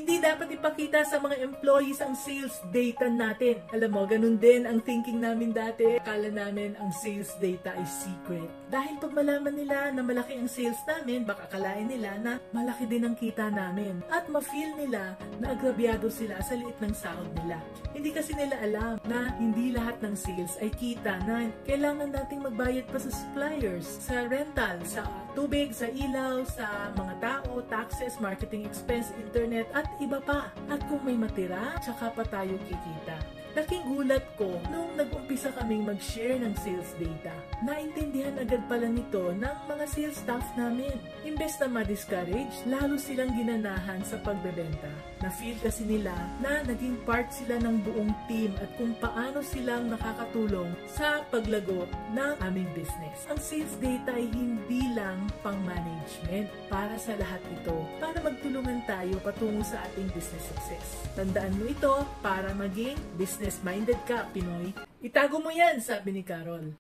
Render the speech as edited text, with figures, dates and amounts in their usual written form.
Hindi dapat ipakita sa mga employees ang sales data natin. Alam mo, ganun din ang thinking namin dati. Akala namin ang sales data ay secret. Dahil pag malaman nila na malaki ang sales namin, baka akalain nila na malaki din ang kita namin. At ma-feel nila na agrabyado sila sa liit ng sahod nila. Hindi kasi nila alam na hindi lahat ng sales ay kita na kailangan nating magbayad pa sa suppliers, sa rental, sa tubig, sa ilaw, sa mga tao, taxes, marketing expense, internet, at iba pa. At kung may matira, tsaka pa tayo kikita. Laking gulat ko nung nag-umpisa kaming mag-share ng sales data. Naintindihan agad pala nito ng mga sales staff namin. Imbes na ma-discourage, lalo silang ginanahan sa pagbebenta. Na-feel kasi nila na naging part sila ng buong team at kung paano silang nakakatulong sa paglago ng aming business. Ang sales data ay hindi lang pang-management. Para sa lahat ito, para magtulungan tayo patungo sa ating business success. Tandaan mo ito para maging business-minded ka, Pinoy. Itago mo yan, sabi ni Carol.